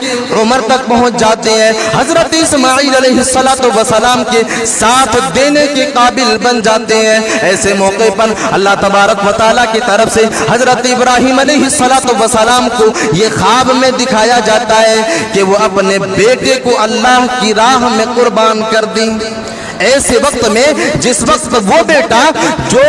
उम्र तक पहुंच जाते हैं, हजरत इस्माइल अलैहिस्सलातु वस्सलाम के साथ देने के काबिल बन जाते हैं, ऐसे मौके पर अल्लाह तबारक व तआला की तरफ से हजरत इब्राहिम अलैहिस्सलातु वस्सलाम को ये ख्वाब में दिखाया जाता है कि वो अपने बेटे को अल्लाह की राह में कुर्बान कर दें। ऐसे वक्त में जिस वक्त वो बेटा जो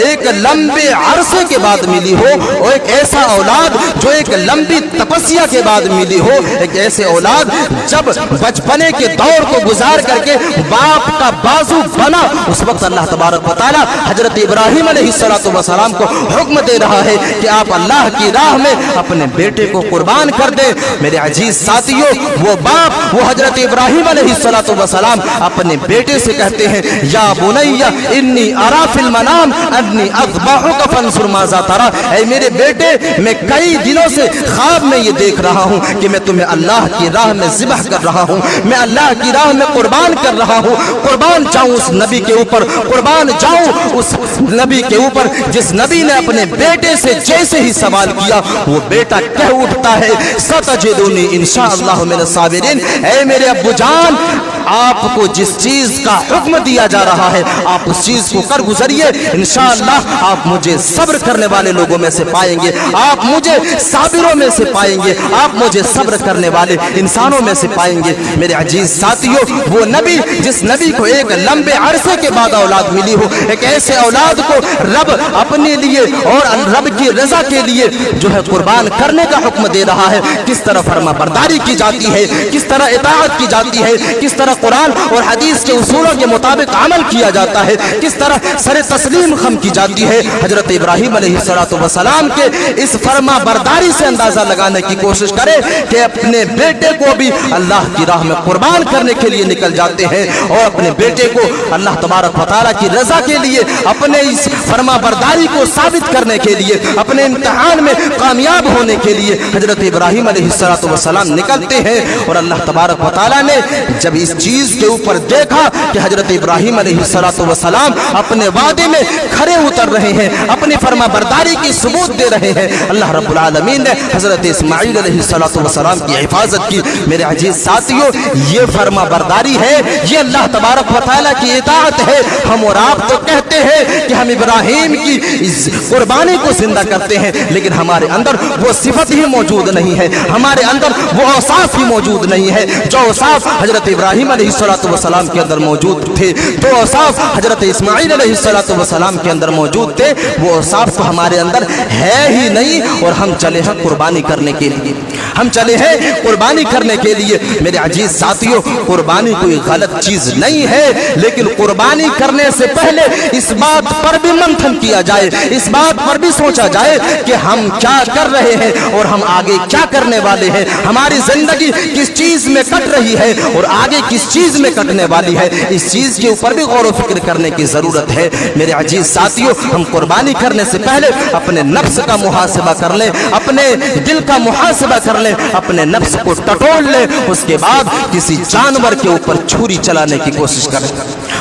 एक लंबे अरसे के बाद मिली हो, और एक ऐसा औलाद जो एक लंबी तपस्या के बाद मिली हो, एक ऐसे औलाद जब बचपने के दौर को गुजार करके बाप का बाजू बना, उस वक्त अल्लाह तबारक व तआला हजरत इब्राहिम अलैहिस्सलातु वस्सलाम को हुक्म दे रहा है कि आप अल्लाह की राह में अपने बेटे को कुर्बान कर दे। मेरे अजीज साथियों, वो बाप, वो हजरत इब्राहिम अलैहिस्सलातु वस्सलाम अपने बेटे से कहते हैं, या बुनय्या इन्नी अरा फिल मनाम अन्नी अज़बहुका फंजुर माज़ा तरा। ऐ मेरे बेटे, मैं कई दिनों से ख्वाब में ये देख रहा हूँ कि मैं तुम्हें अल्लाह की राह में ज़िबह कर रहा हूँ, मैं अल्लाह की राह में कुर्बान कर रहा हूँ। कुर्बान जाऊँ उस नबी के ऊपर, कुर्बान जाऊँ उस नबी के ऊपर जिस नबी ने अपने बेटे से जैसे ही सवाल किया, वो बेटा कह उठता है, सतजिदुनी इंशाअल्लाह मिन साबिरीन। ऐ मेरे अब्बू जान, आपको जिस चीज का हुक्म दिया जा रहा है, आप उस चीज को कर गुजरिए, इंशाअल्लाह आप मुझे सब्र करने वाले लोगों में से पाएंगे, आप मुझे साबिरों में से पाएंगे, आप मुझे सब्र करने वाले इंसानों में से पाएंगे। मेरे अजीज साथियों, वो नबी जिस नबी को एक लंबे अरसे के बाद औलाद मिली हो, एक ऐसे औलाद को रब अपने लिए और रब की रजा के लिए जो है कुर्बान करने का हुक्म दे रहा है। किस तरह फरमा बरदारी की जाती है, किस तरह इताअत की जाती है, किस तरह कुरान और हदीस के उसूलों के मुताबिक अमल किया जाता है, किस तरह सरे तस्लीम खम की जाती है। हजरत इब्राहिम अलैहिस्सलातु वस्सलाम के इस फरमा बरदारी से अंदाजा लगाने की कोशिश करें कि अपने बेटे को भी अल्लाह की राह में कुर्बान करने के लिए निकल जाते हैं, और अपने बेटे को अल्लाह तबारक व तआला की रजा के लिए, अपने इस फरमा बरदारी को साबित करने के लिए, अपने इम्तिहान में कामयाब होने के लिए हजरत इब्राहिम अलैहिस्सलातु वस्सलाम निकलते हैं। और अल्लाह तबारक व तआला ने जब इस चीज के ऊपर देखा कि हजरत इब्राहिम अलैहिस्सलातु वस्सलाम अपने वादे में खरे उतर रहे हैं, अपनी फरमा बरदारी की सबूत दे रहे हैं, अल्लाह रब्बुल आलमीन ने हजरत इस्माइल अलैहिस्सलातु वस्सलाम की हिफाजत की। मेरे अजीज साथियों, ये फरमा बरदारी है, ये अल्लाह तबारक व तआला की इताअत है। हम और आप तो कहते हैं कि हम इब्राहिम की इस कुर्बानी को जिंदा करते हैं, लेकिन हमारे अंदर वो सिफत ही मौजूद नहीं है, हमारे अंदर वो औसाफ ही मौजूद नहीं है जो औसाफ हजरत इब्राहिम अलैहिस्सलातु वस्सलाम के अंदर मौजूद थे, तो औसाफ हजरत इस्माइल अलैहिस्सलातु वस्सलाम के अंदर मौजूद थे, वो औसाफ तो हमारे अंदर है ही नहीं। और हम चले हैं कुर्बानी करने के लिए, हम चले हैं कुर्बानी करने के लिए। मेरे अजीज साथियों, कुर्बानी कोई गलत चीज नहीं है, लेकिन कुर्बानी करने से पहले इस बात पर भी मंथन किया जाए, इस बात पर भी सोचा जाए कि हम क्या कर रहे हैं और हम आगे क्या करने वाले हैं, हमारी जिंदगी किस चीज में कट रही है और आगे किस चीज में कटने वाली है। इस चीज के ऊपर भी गौर व फिक्र करने की जरूरत है। मेरे अजीज साथियों, हम कुर्बानी करने से पहले अपने नफ्स का मुहासिबा कर लें, अपने दिल का मुहासिबा कर लें, अपने नफ्स को टटोल लें, उसके बाद किसी जानवर के ऊपर छुरी चलाने की कोशिश करें,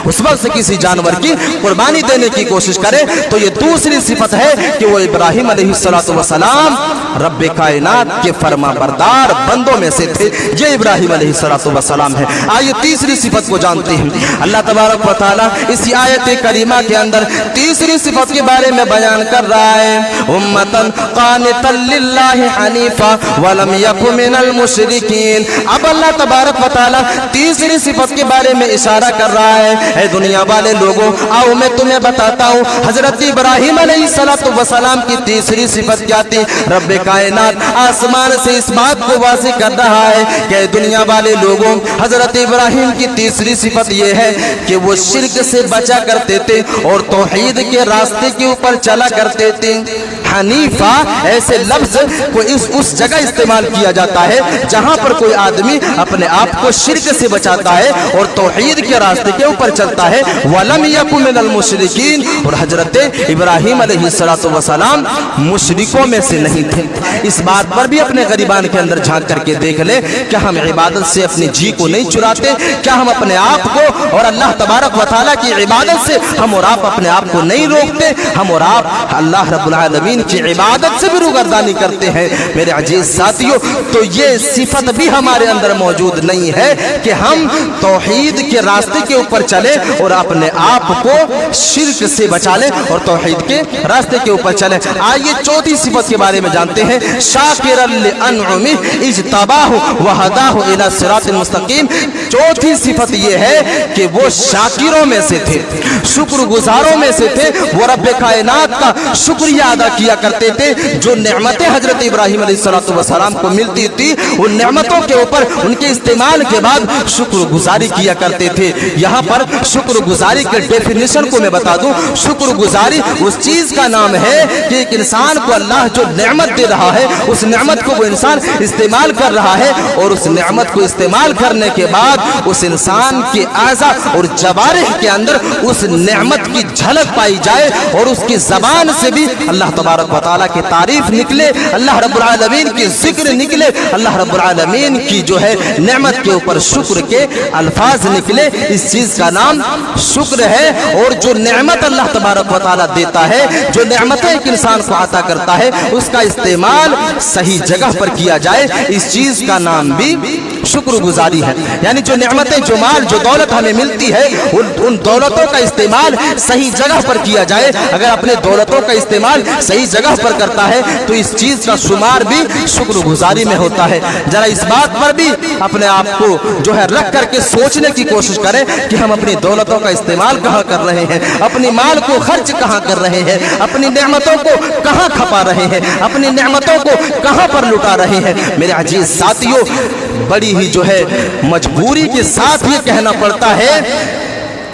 उस वक्त से किसी जानवर की कुर्बानी देने की कोशिश करें। तो ये दूसरी सिफत है कि वो इब्राहिम अलैहिस्सलातु वस्सलाम रब्बे कायनात के फरमा बरदार बंदों में से थे। ये इब्राहिम अलैहिस्सलातु वस्सलाम है। आइए तीसरी सिफत को जानते हैं। अल्लाह तबारक व तआला इसी आयत करीमा के अंदर तीसरी सिफत के बारे में बयान कर रहा है, उम्मतन कानितन लिल्लाहि हनीफा वलम यकु मिनल मुशरिकीन। अब अल्लाह तबारक व तआला तीसरी सिफत के बारे में इशारा कर रहा है ऐ दुनिया वाले लोगों, आओ मैं तुम्हें बताता हूँ हजरत इब्राहिम अलैहिस्सलाम की तीसरी सिफत क्या थी। रब्बे कायनात आसमान से इस बात को वाज़ेह कर रहा है कि दुनिया वाले लोगों, हजरत इब्राहिम की तीसरी सिफत ये है कि वो शिर्क से बचा करते थे और तौहीद के रास्ते के ऊपर चला करते थे। हनीफा ऐसे लफ्ज को उस जगह इस्तेमाल किया जाता है जहां पर कोई आदमी अपने आप को शिर्क से बचाता है और तौहीद के रास्ते के ऊपर चलता है। वलम यकु मिनल मुशरिकीन, और हजरत इब्राहिम अलैहिस्सलाम मुशरिकों में से नहीं थे। इस बात पर भी अपने गरीबान के अंदर झांक करके देख ले, क्या हम इबादत से अपनी जी को नहीं चुराते? क्या हम अपने आप को और अल्लाह तबारक व तआला की इबादत से हम और आप अपने आप को नहीं रोकते? हम और आप अल्लाह रब्बुल आलमीन की इबादत से भी रूगर्दानी करते हैं। मेरे अजीज साथियों, तो ये सिफत भी हमारे अंदर मौजूद नहीं है कि हम तौहीद के रास्ते के ऊपर चले और अपने आप को शिर्क से बचा ले और तौहीद के रास्ते के ऊपर चले। आइए चौथी सिफत के बारे में जानते हैं। शाकिरन लिअनउमिह इज्तबाहु व हदाहु इला सिरातिल मुस्तकीम। चौथी सिफत ये है कि वो शाकिरों में से थे, शुक्रगुजारों में से थे। वो रब्बे कायनात का शुक्रिया अदा किया करते थे। जो नेमतें हजरत इब्राहिम अलैहिस्सलाम को मिलती थी, उन नेमतों के ऊपर उनके इस्तेमाल के बाद शुक्रगुजारी किया करते थे। यहाँ पर शुक्रगुजारी के डेफिनेशन को मैं बता दूं। शुक्रगुजारी उस चीज का नाम है कि एक इंसान को अल्लाह जो नेमत दे रहा है, उस नेमत को वो इंसान इस्तेमाल कर रहा है और उस नेमत को इस्तेमाल करने के बाद उस इंसान के आज़ा और जवारिह के अंदर उस नेमत की झलक पाई जाए और उसकी जबान से भी अल्लाह तबारक व तआला की तारीफ निकले, अल्लाह रब्बुल आलमीन की जिक्र निकले, अल्लाह रब्बुल आलमीन की जो है नेमत के ऊपर शुक्र के अल्फाज निकले। इस चीज का नाम शुक्र है। और जो नेमत अल्लाह तबारक व तआला देता है, जो नेमतें एक इंसान को अता करता है, उसका इस्तेमाल सही जगह पर किया जाए, इस चीज का नाम भी शुक्रगुजारी है। यानी जो नेमतें, जो माल, जो दौलत हमें मिलती है, उन दौलतों का इस्तेमाल सही जगह पर किया जाए। अगर अपने दौलतों का इस्तेमाल सही जगह पर करता है तो इस चीज का शुमार भी शुक्रगुजारी में होता है। जरा इस बात पर भी अपने आप को जो है रख करके सोचने की कोशिश करें कि हम अपनी दौलतों का इस्तेमाल कहाँ कर रहे हैं, अपनी माल को खर्च कहाँ कर रहे हैं, अपनी नेमतों को कहाँ खपा रहे हैं, अपनी नेमतों को कहाँ पर लुटा रहे हैं। मेरे अजीज साथियों, बड़ी ही जो है मजबूरी के साथ ये कहना पड़ता है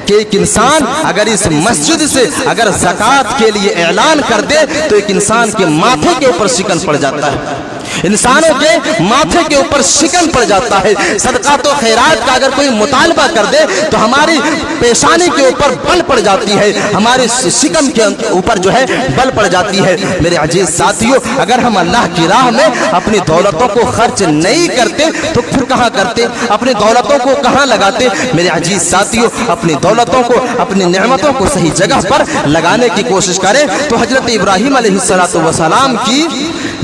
कि एक इंसान अगर इस मस्जिद से अगर ज़कात के लिए ऐलान कर दे तो एक इंसान के माथे के ऊपर शिकन पड़ जाता है, इंसानों के माथे के ऊपर शिकन पड़ जाता है। सदका तो खैरात का अगर कोई मुतालबा कर दे तो हमारी पेशानी के ऊपर बल पड़ जाती है, हमारे शिकन के ऊपर जो है बल पड़ जाती है। मेरे अजीज साथियों, अगर हम अल्लाह की राह में अपनी दौलतों को खर्च नहीं करते तो फिर कहाँ करते, अपनी दौलतों को कहाँ लगाते? मेरे अजीज साथियों, अपनी दौलतों को, अपनी नेमतों को सही जगह पर लगाने की कोशिश करें। तो हजरत इब्राहिम अलैहिस्सलाम की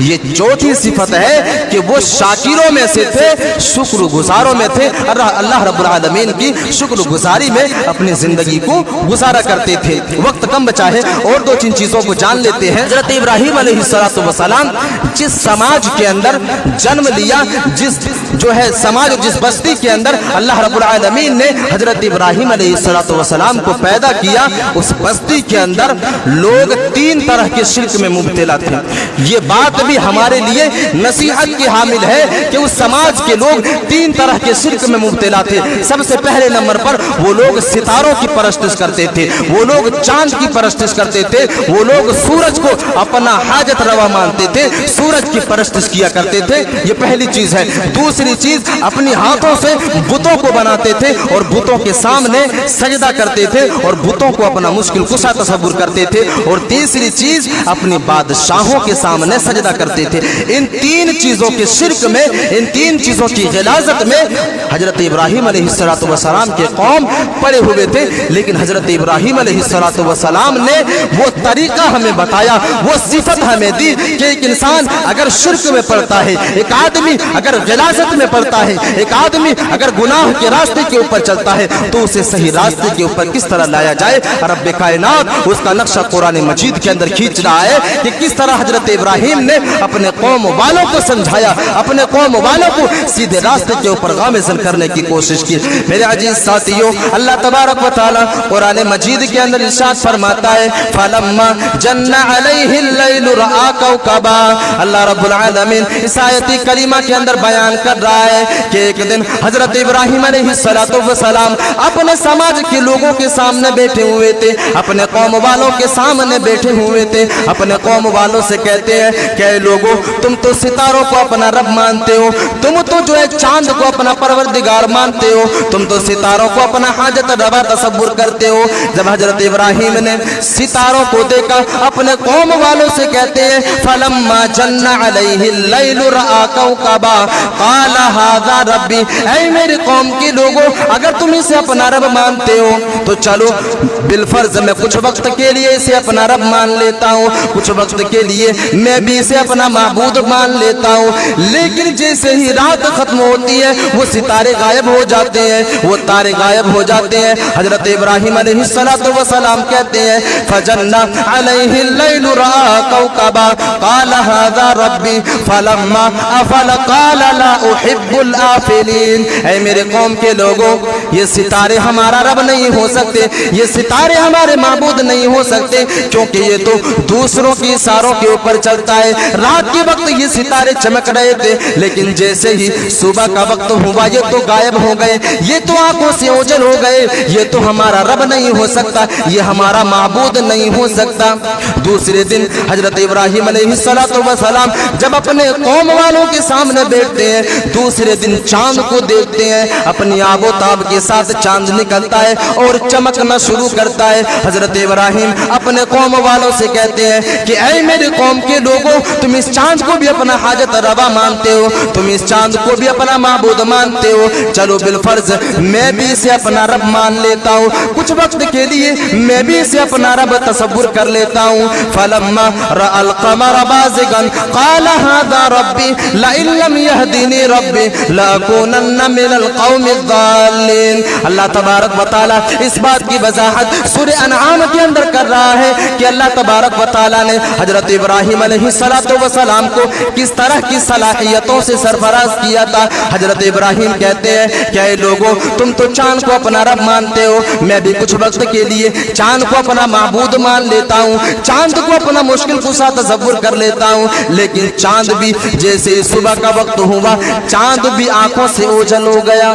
ये चौथी सिफत है कि वो शाकिरों में से थे, शुक्रगुजारों में थे। अल्लाह रब्बुल आलमीन की शुक्रगुजारी में अपनी जिंदगी को गुजारा करते थे। वक्त कम बचा है और दो तीन चीजों को जान लेते हैं। हजरत इब्राहिम अलैहिस्सलाम जिस समाज के अंदर जन्म लिया, जिस जो है समाज, जिस बस्ती के अंदर अल्लाह रब्बुल आलमीन ने हजरत इब्राहिम अलैहिस्सलाम को पैदा किया, उस बस्ती के अंदर लोग तीन तरह के शिर्क में मुब्तला थे। ये बात भी हमारे लिए नसीहत की हामिल है कि उस समाज के लोग तीन तरह के शिर्क में मुब्तला थे। सबसे पहले नंबर पर वो लोग सितारों की परस्तिश करते थे, वो लोग चांद की परस्तिश करते थे, वो लोग सूरज को अपना हाजत रवा मानते थे, सूरज की परस्तिश किया करते थे। ये पहली चीज है। दूसरी चीज, अपने हाथों से बुतों को बनाते थे और बुतों के सामने सजदा करते थे और बुतों को अपना मुश्किल कुशा तसव्वुर करते थे। और तीसरी चीज, अपने बादशाहों के सामने सजदा करते थे। इन तीन चीजों के शिर्क में, इन तीन चीजों की गिलाजत में हजरत इब्राहिम अलैहिस्सलाम के कौम पड़े हुए थे। लेकिन हजरत इब्राहिम अलैहिस्सलाम ने वो तरीका हमें बताया, वो सिफत हमें दी कि एक इंसान अगर शिर्क में पड़ता है, एक आदमी अगर गिलाजत में पड़ता है, एक आदमी अगर गुनाह के रास्ते के ऊपर चलता है तो उसे सही रास्ते के ऊपर किस तरह लाया जाए। रब्बे कायनात उसका नक्शा कुरान मजीद के अंदर खींच रहा है कि किस तरह हजरत इब्राहिम ने अपने कौम वालों को समझाया, अपने कौम वालों को सीधे रास्ते के ऊपर गामज़न करने की कोशिश की। मेरे अजीज साथियों, अल्लाह तबारक व तआला कुरान मजीद के अंदर इरशाद फरमाता है, फलम्मा जन्ना अलैहिल लैल रआ कौकबा। अल्लाह रब्बुल आलमीन इस आयती करीमा के अंदर बयान कर रहा है कि एक दिन हजरत इब्राहिम अलैहिस्सलातु वस्सलाम अपने समाज के लोगों के सामने बैठे हुए थे, अपने कौम वालों के सामने बैठे हुए थे। अपने कौम वालों से कहते हैं कि लोगों, तुम तो सितारों को अपना रब मानते हो, तुम तो जो है चांद को अपना परवरदिगार मानते हो, तुम तो सितारों को अपना हाजत रवा तसव्वुर करते हो। जब हजरत इब्राहिम ने सितारों को देखा, अपने कौम वालों से कहते हैं, फलम्मा जन्ना अलैहिल लैल रआ कौकबा क़ाल हाज़ा रब्बी। ऐ मेरी कौम के लोगों, अगर तुम इसे अपना रब मानते हो तो चलो बिलफर्ज मैं कुछ वक्त के लिए इसे अपना रब मान लेता हूँ, कुछ वक्त के लिए मैं भी इसे अपना माबूद मान लेता हूँ। लेकिन जैसे ही रात खत्म होती है वो सितारे गायब हो जाते हैं, वो तारे गायब हो जाते हैं। हजरत इब्राहिम अलैहिस्सलातु वस्सलाम कहते हैं, फजन्ना अलैहिल लैल रआ कौकबा क़ाल हाज़ा रब्बी फलम्मा अफल क़ाल ला उहिब्बुल आफिलीन। ऐ मेरे कौम के लोगों, ये सितारे हमारा रब नहीं हो सकते, ये सितारे हमारे माबूद नहीं हो सकते, क्योंकि ये तो दूसरों के इशारों के ऊपर चलता है। रात के वक्त ये सितारे चमक रहे थे, लेकिन जैसे ही सुबह का वक्त हुआ ये तो गायब हो गए, ये तो आंखों से ओझल हो गए। ये तो हमारा रब नहीं हो सकता, ये हमारा माबूद नहीं हो सकता। दूसरे दिन हजरत इब्राहिम अलैहिस्सलातु वस्सलाम जब अपने कौम वालों के सामने बैठते हैं, दूसरे दिन चांद को देखते हैं, अपनी आबोताब के साथ चांद निकलता है और चमकना शुरू करता है। हजरत इब्राहिम अपने कौम वालों से कहते हैं कि ऐ मेरे कौम के लोगों, तुम इस चांद को भी अपना हाजत रवा मानते हो, तुम इस चांद को भी अपना माबूद मानते हो, चलो बिलफर्ज मैं भी इसे अपना रब मान लेता हूँ, कुछ वक्त के लिए मैं भी इसे अपना रब तसव्वुर कर लेता हूँ। फलम्मा रअल क़मर बाज़िगन क़ाल हाज़ा रब्बी लइन लम यहदिनी रब्बी लअकूनन्ना मिनल क़ौमिज़ ज़ालिमीन। अल्लाह तबारक व तआला इस बात की वजाहत सूरह अनआम के अंदर कर रहा है कि अल्लाह तबारक व तआला ने हजरत इब्राहिम अलैहिस्सलातु वस्सलाम को किस तरह की सलाहियतों से सरफराज किया था। हजरत इब्राहिम कहते हैं क्या लोगों, तुम तो चांद को अपना रब मानते हो, मैं भी कुछ वक्त के लिए चांद को अपना माबूद मान लेता हूँ, चांद को अपना मुश्किल कुशा तसव्वुर कर लेता हूँ। लेकिन चांद भी जैसे सुबह का वक्त हुआ, चांद भी आंखों से ओझल हो गया,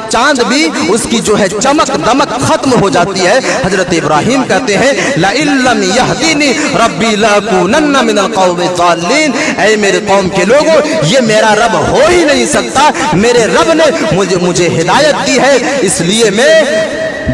चांद भी उसकी जो है चमक दमक खत्म हो जाती है। हजरत इब्राहिम कहते हैं ला इल्लम यहदीनी रब्बी लअकूनन्ना मिनल क़ौमिज़ ज़ालिमीन। ऐ मेरे कौम के लोगों, ये मेरा रब हो ही नहीं सकता, मेरे रब ने मुझे हिदायत दी है, इसलिए मैं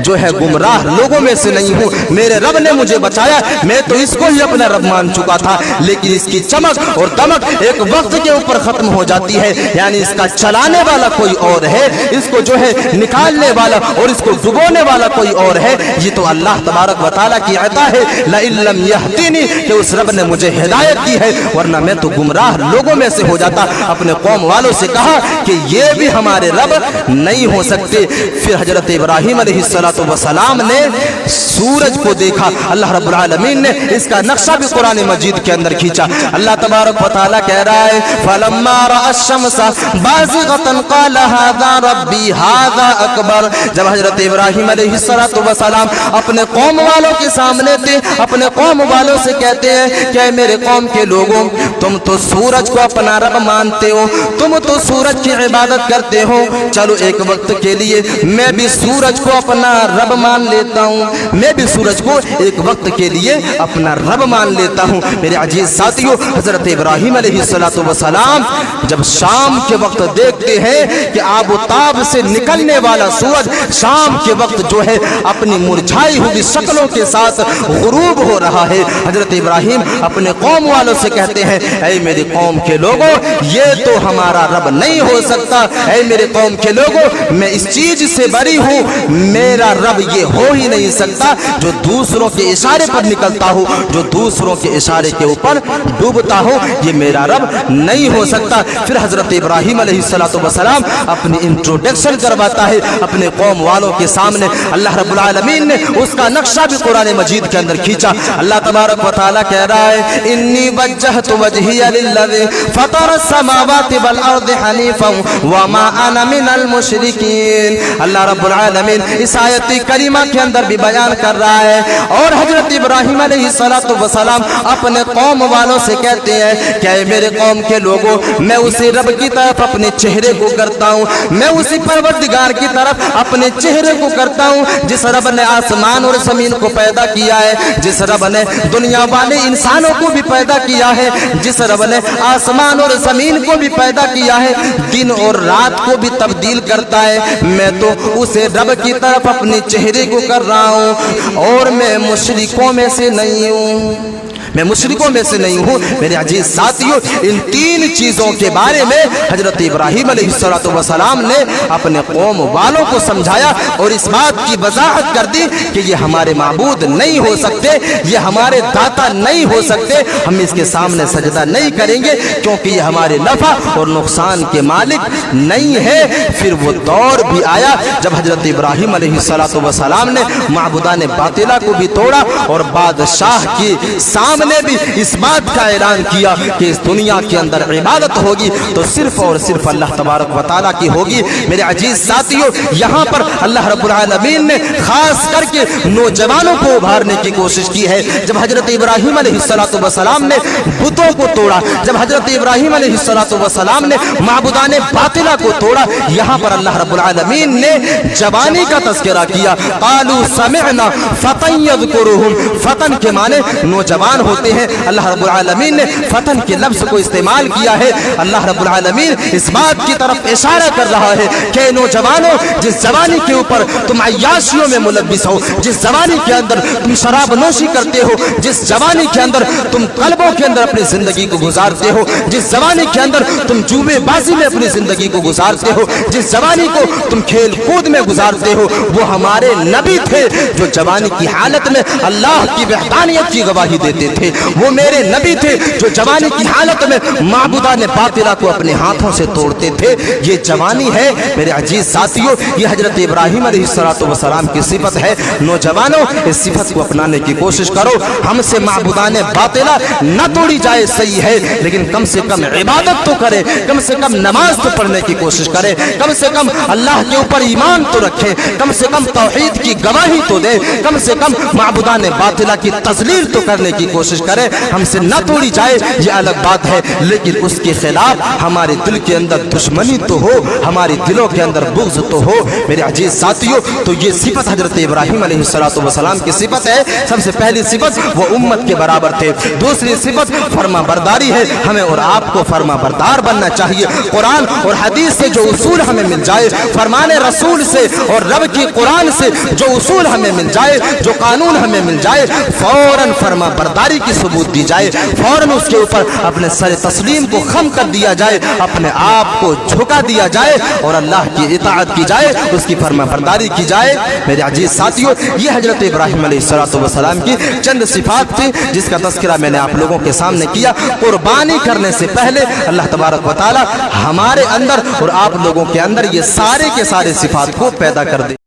जो है गुमराह लोगों में से नहीं हूँ, मेरे रब ने मुझे बचाया, मैं तो इसको ही अपना रब मान चुका था। लेकिन इसकी चमक और दमक एक वक्त के ऊपर खत्म हो जाती है, यानी इसका चलाने वाला कोई और है, इसको जो है निकालने वाला और इसको डुबोने वाला कोई और है। ये तो अल्लाह तबारक व तआला की अता है, ला इल्लम यहदीनी, कि उस रब ने मुझे हिदायत दी है, वरना मैं तो गुमराह लोगों में से हो जाता। अपने कौम वालों से कहा कि ये भी हमारे रब नहीं हो सकते। फिर हजरत इब्राहिम अलैहिस्सलाम वसलाम ने सूरज को देखा, अल्लाह रब्बुल आलमीन ने इसका नक्शा भी कुरान मजीद के अंदर खींचा। अल्लाह तबारक व तआला कह रहा है फलम्मा रअ अश-शम्सा बाज़िगतन क़ाल हाज़ा रब्बी हाज़ा अकबर। जब हजरत इब्राहिम अलैहिस्सलातु वसलाम अपने कौम वालों के सामने थे, अपने कौम वालों से कहते हैं कि मेरे कौम के लोगों, तुम तो सूरज को अपना रब मानते हो, तुम तो सूरज की इबादत करते हो, चलो एक वक्त के लिए मैं भी सूरज को अपना रब मान लेता हूँ, मैं भी सूरज को एक वक्त के लिए अपना रब मान लेता हूँ। मेरे अजीज साथियों, हजरत इब्राहिम अलैहिस्सलातु वस्सलाम जब शाम के वक्त देखते हैं कि आबोताब से निकलने वाला सूरज शाम के वक्त जो है अपनी मुरझाई हुई शक्लों के साथ गुरूब हो रहा है, हजरत इब्राहिम अपने कौम वालों से कहते हैं ऐ मेरी कौम के लोगों, ये तो हमारा रब नहीं हो सकता, ऐ मेरे कौम के लोगों, मैं इस चीज से बरी हूँ, मेरा मेरा रब ये हो ही नहीं सकता जो दूसरों के इशारे पर निकलता हो, जो दूसरों के इशारे के ऊपर डूबता हो, ये मेरा रब नहीं हो सकता। फिर हजरत इब्राहिम अलैहिस्सलाम अपनी इंट्रोडक्शन करवाता है अपने कौम वालों के सामने। अल्लाह रब्बुल आलमीन ने उसका नक्शा भी कुरान मजीद के अंदर खींचा। अल्लाह तबारक व तआला कह रहा है इन्नी वज्जहतु वजहिया लिल्लज़ी फतरा समावाति वल अर्दि हनीफन व मा अना मिनल मुशरिकीन। अल्लाह रब्बुल आलमीन इस आयत करीमा के अंदर भी बयान कर रहा है। और हजरत इब्राहिम अलैहिस्सलाम अपने कौम वालों से कहते हैं क्या मेरे कौम के लोगों, मैं उसी रब की तरफ अपने चेहरे को करता हूँ, मैं उसी परवरदिगार की तरफ अपने चेहरे को करता हूँ जिस रब ने आसमान और जमीन को पैदा किया है, जिस रब ने दुनिया वाले इंसानों को भी पैदा किया है, जिस रब ने आसमान और जमीन को भी पैदा किया है, दिन और रात को भी तब्दील करता है। मैं तो उसे रब की तरफ अपने चेहरे को कर रहा हूँ और मैं मुशरिकों में से नहीं हूँ, मैं मुशरिकों में से नहीं हूँ। मेरे अजीज साथियों, इन तीन चीजों के बारे में हजरत इब्राहिम अलैहिस्सलाम ने अपने कौम वालों को समझाया और इस बात की वजाहत कर दी कि ये हमारे माबूद नहीं हो सकते, ये हमारे दाता नहीं हो सकते, हम इसके सामने सजदा नहीं करेंगे क्योंकि ये हमारे नफा और नुकसान के मालिक नहीं है। फिर वो दौर भी आया जब हजरत इब्राहिम अलैहिस्सलाम ने माबूदान बातिला को भी तोड़ा और बादशाह की सामने भी इस बात का ऐलान किया कि इस दुनिया के अंदर इबादत होगी तो सिर्फ और सिर्फ अल्लाह तबारक व तआला की होगी। मेरे अजीज साथियों, यहाँ पर अल्लाह रब्बुल आलमीन ने खास करके नौजवानों को उभारने की कोशिश की है। जब हजरत इब्राहिम अलैहिस्सलाम ने बुतों को तोड़ा, जब हजरत इब्राहिम अलैहिस्सलाम ने माबूदाने बातिला को तोड़ा, यहाँ पर अल्लाह रब्बुल आलमीन ने जवानी का तज़किरा किया। क़ालू समिअना फ़तन यज़कुरुहुम, फतन के माने नौजवान होते हैं। अल्लाह रब्बुल आलमीन ने फतन के लफ्ज़ को इस्तेमाल किया है। अल्लाह रब्बुल आलमीन इस बात की तरफ इशारा कर रहा है कि नौजवानों, जिस जवानी के ऊपर तुम अय्याशियों में मुलव्विस हो, जिस जवानी के अंदर तुम शराब नोशी करते हो, जिस जवानी के अंदर तुम क्लबों के अंदर अपनी जिंदगी को गुजारते हो, जिस जवानी के अंदर तुम जुएबाजी में अपनी जिंदगी को गुजारते हो, जिस जवानी को तुम खेल कूद में गुजारते हो, वो हमारे नबी थे जो जवानी की हालत में अल्लाह की वहदानियत की गवाही देते थे। वो मेरे नबी थे जो जवानी की हालत में माबूदाने बातिला को अपने हाथों से तोड़ते थे। ये जवानी है मेरे अजीज साथियों, ये हजरत इब्राहिम अलैहिस्सलाम की सिफत है। नौजवानों, इस सिफत को अपनाने की कोशिश करो। हमसे माबूदाने बातिला न तोड़ी जाए सही है, लेकिन कम से कम इबादत तो करे, कम से कम नमाज तो पढ़ने की कोशिश करे, कम से कम अल्लाह के ऊपर ईमान तो रखे, कम से कम तौहीद की गवाही तो दे, कम से कम माबूदाने बातिला की तजलील तो करने की कोशिश करे। हमसे न तोड़ी जाए ये अलग बात है, लेकिन उसके खिलाफ हमारे दिल के अंदर दुश्मनी तो हो, हमारे दिलों के अंदर बुग़्ज़ तो हो। मेरे अजीज साथियों, तो ये सिफत हजरत इब्राहिम अलैहिस्सलाम की सिफत है। सबसे पहली सिफत वो उम्मत के बराबर थे। दूसरी सिफत फर्मा बरदारी है, हमें और आपको फर्मा बरदार बनना चाहिए। कुरान और हदीस से जो उसूल हमें मिल जाए, फरमाने रसूल से और रब की कुरान से जो उसूल हमें मिल जाए, जो कानून हमें मिल जाए, फौरन फर्मा बरदारी की सबूत दी जाए, फौरन उसके ऊपर अपने सर तस्लीम को खम कर दिया जाए, अपने आप को झुका दिया जाए और अल्लाह की इताअत की जाए, उसकी फर्मा बरदारी की जाए। मेरे अजीज साथियों, ये हजरत इब्राहिम अलैहिस्सलाम की चंद सिफात थी जिसका तज़किरा मैंने आप लोगों के सामने किया। कुर्बानी करने से पहले अल्लाह तबारक व तआला हमारे अंदर और आप लोगों के अंदर ये सारे के सारे सिफात को पैदा कर दे।